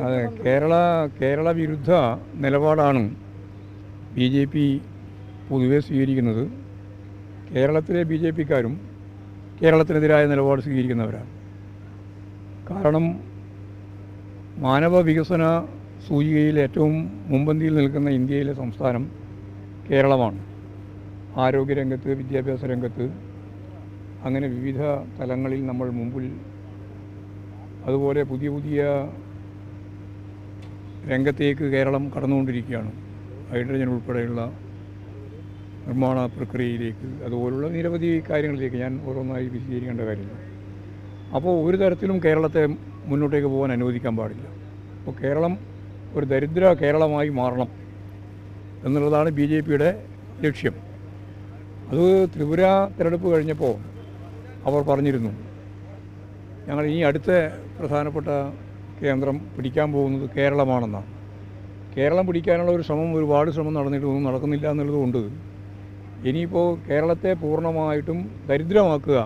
അതെ, കേരള വിരുദ്ധ നിലപാടാണ് BJP പൊതുവെ സ്വീകരിക്കുന്നത്. കേരളത്തിലെ BJPക്കാരും കേരളത്തിനെതിരായ നിലപാട് സ്വീകരിക്കുന്നവരാണ്. കാരണം മാനവ വികസന സൂചികയിൽ ഏറ്റവും മുൻപന്തിയിൽ നിൽക്കുന്ന ഇന്ത്യയിലെ സംസ്ഥാനം കേരളമാണ്. ആരോഗ്യരംഗത്ത്, വിദ്യാഭ്യാസ രംഗത്ത്, അങ്ങനെ വിവിധ തലങ്ങളിൽ നമ്മൾ മുമ്പിൽ. അതുപോലെ പുതിയ പുതിയ രംഗത്തേക്ക് കേരളം കടന്നുകൊണ്ടിരിക്കുകയാണ്. ഹൈഡ്രജൻ ഉൾപ്പെടെയുള്ള നിർമ്മാണ പ്രക്രിയയിലേക്ക്, അതുപോലുള്ള നിരവധി കാര്യങ്ങളിലേക്ക് ഞാൻ ഓരോന്നായി വിശദീകരിക്കേണ്ട കാര്യമില്ല. അപ്പോൾ ഒരു തരത്തിലും കേരളത്തെ മുന്നോട്ടേക്ക് പോകാൻ അനുവദിക്കാൻ പാടില്ല. അപ്പോൾ കേരളം ഒരു ദരിദ്ര കേരളമായി മാറണം എന്നുള്ളതാണ് BJPയുടെ ലക്ഷ്യം. അത് ത്രിപുര തിരഞ്ഞെടുപ്പ് കഴിഞ്ഞപ്പോൾ അവർ പറഞ്ഞിരുന്നു, ഞങ്ങൾ ഈ അടുത്ത പ്രധാനപ്പെട്ട കേന്ദ്രം പിടിക്കാൻ പോകുന്നത് കേരളമാണെന്നാണ്. കേരളം പിടിക്കാനുള്ള ഒരുപാട് ശ്രമം നടന്നിട്ടൊന്നും നടക്കുന്നില്ല എന്നുള്ളതുകൊണ്ട് ഇനിയിപ്പോൾ കേരളത്തെ പൂർണ്ണമായിട്ടും ദരിദ്രമാക്കുക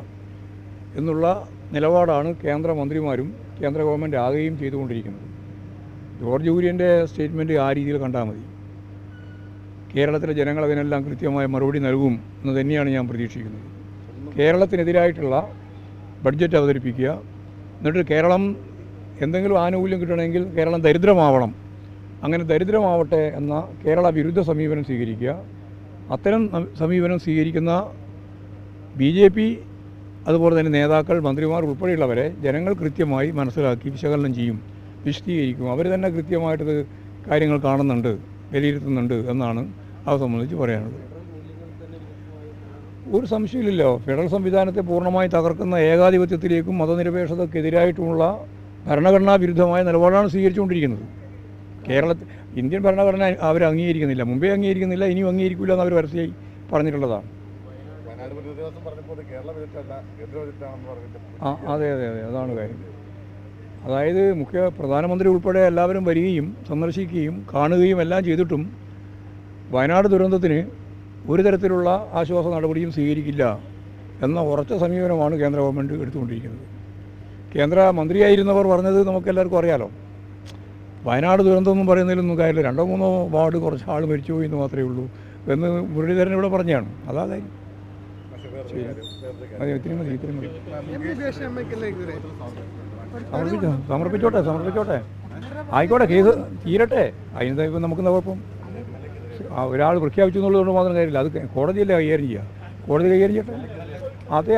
എന്നുള്ള നിലപാടാണ് കേന്ദ്രമന്ത്രിമാരും കേന്ദ്ര ഗവൺമെൻറ് ആകുകയും ചെയ്തുകൊണ്ടിരിക്കുന്നത്. ജോർജ് കുര്യൻ്റെ സ്റ്റേറ്റ്മെൻറ്റ് ആ രീതിയിൽ കണ്ടാൽ മതി. കേരളത്തിലെ ജനങ്ങൾ അതിനെല്ലാം കൃത്യമായ മറുപടി നൽകും എന്ന് തന്നെയാണ് ഞാൻ പ്രതീക്ഷിക്കുന്നത്. കേരളത്തിനെതിരായിട്ടുള്ള ബഡ്ജറ്റ് അവതരിപ്പിക്കുക, എന്നിട്ട് കേരളം എന്തെങ്കിലും ആനുകൂല്യം കിട്ടണമെങ്കിൽ കേരളം ദരിദ്രമാവണം, അങ്ങനെ ദരിദ്രമാവട്ടെ എന്ന കേരള വിരുദ്ധ സമീപനം സ്വീകരിക്കുക. അത്തരം സമീപനം സ്വീകരിക്കുന്ന BJP അതുപോലെ തന്നെ നേതാക്കൾ, മന്ത്രിമാർ ഉൾപ്പെടെയുള്ളവരെ ജനങ്ങൾ കൃത്യമായി മനസ്സിലാക്കി വിശകലനം ചെയ്യും, വിശദീകരിക്കും. അവർ തന്നെ കൃത്യമായിട്ടത് കാര്യങ്ങൾ കാണുന്നുണ്ട്, വിലയിരുത്തുന്നുണ്ട് എന്നാണ് അത് സംബന്ധിച്ച് പറയാനുള്ളത്. ഒരു സംശയമില്ലല്ലോ, ഫെഡറൽ സംവിധാനത്തെ പൂർണ്ണമായി തകർക്കുന്ന ഏകാധിപത്യത്തിലേക്കും മതനിരപേക്ഷതക്കെതിരായിട്ടുമുള്ള ഭരണഘടനാ വിരുദ്ധമായ നിലപാടാണ് സ്വീകരിച്ചുകൊണ്ടിരിക്കുന്നത്. ഇന്ത്യൻ ഭരണഘടന അവർ അംഗീകരിക്കുന്നില്ല, മുമ്പേ അംഗീകരിക്കുന്നില്ല, ഇനിയും അംഗീകരിക്കില്ല എന്ന് അവർ പരസ്യമായി പറഞ്ഞിട്ടുള്ളതാണ്. അതെ, അതാണ് കാര്യം. അതായത് പ്രധാനമന്ത്രി ഉൾപ്പെടെ എല്ലാവരും വരികയും സന്ദർശിക്കുകയും കാണുകയും എല്ലാം ചെയ്തിട്ടും വയനാട് ദുരന്തത്തിന് ഒരു തരത്തിലുള്ള ആശ്വാസ നടപടിയും സ്വീകരിക്കില്ല എന്ന ഉറച്ച സമീപനമാണ് കേന്ദ്ര ഗവൺമെൻറ് എടുത്തുകൊണ്ടിരിക്കുന്നത്. കേന്ദ്ര മന്ത്രിയായിരുന്നവർ പറഞ്ഞത് നമുക്കെല്ലാവർക്കും അറിയാലോ. വയനാട് ദുരന്തമൊന്നും പറയുന്നതിലൊന്നും കാര്യമില്ല, 2-3 വാർഡ് കുറച്ച് ആൾ മരിച്ചുപോയി എന്ന് മാത്രമേ ഉള്ളൂ എന്ന് മുരളീധരൻ ഇവിടെ പറഞ്ഞാണ്. അതാ കാര്യം. ഇത്തിരി മതി. സമർപ്പിച്ചോട്ടെ, ആയിക്കോട്ടെ, കേസ് തീരട്ടെ. അതിന് ഇപ്പം നമുക്കെന്താ കുഴപ്പം? ഒരാൾ പ്രഖ്യാപിച്ചു എന്നുള്ളതുകൊണ്ട് മാത്രം കാര്യമില്ല. അത് കോടതിയല്ലേ കൈകാര്യം ചെയ്യുക, കോടതി കൈകാര്യം ചെയ്യട്ടെ. അതേ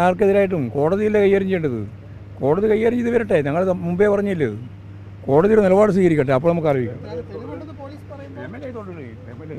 ആർക്കെതിരായിട്ടും കോടതിയല്ലേ കൈകാര്യം ചെയ്യേണ്ടത്. കോടതി കൈകാര്യം ചെയ്ത് വരട്ടെ. ഞങ്ങൾ മുമ്പേ പറഞ്ഞില്ലേ, കോടതിയുടെ നിലപാട് സ്വീകരിക്കട്ടെ, അപ്പോൾ നമുക്ക് അറിയിക്കാം. MLA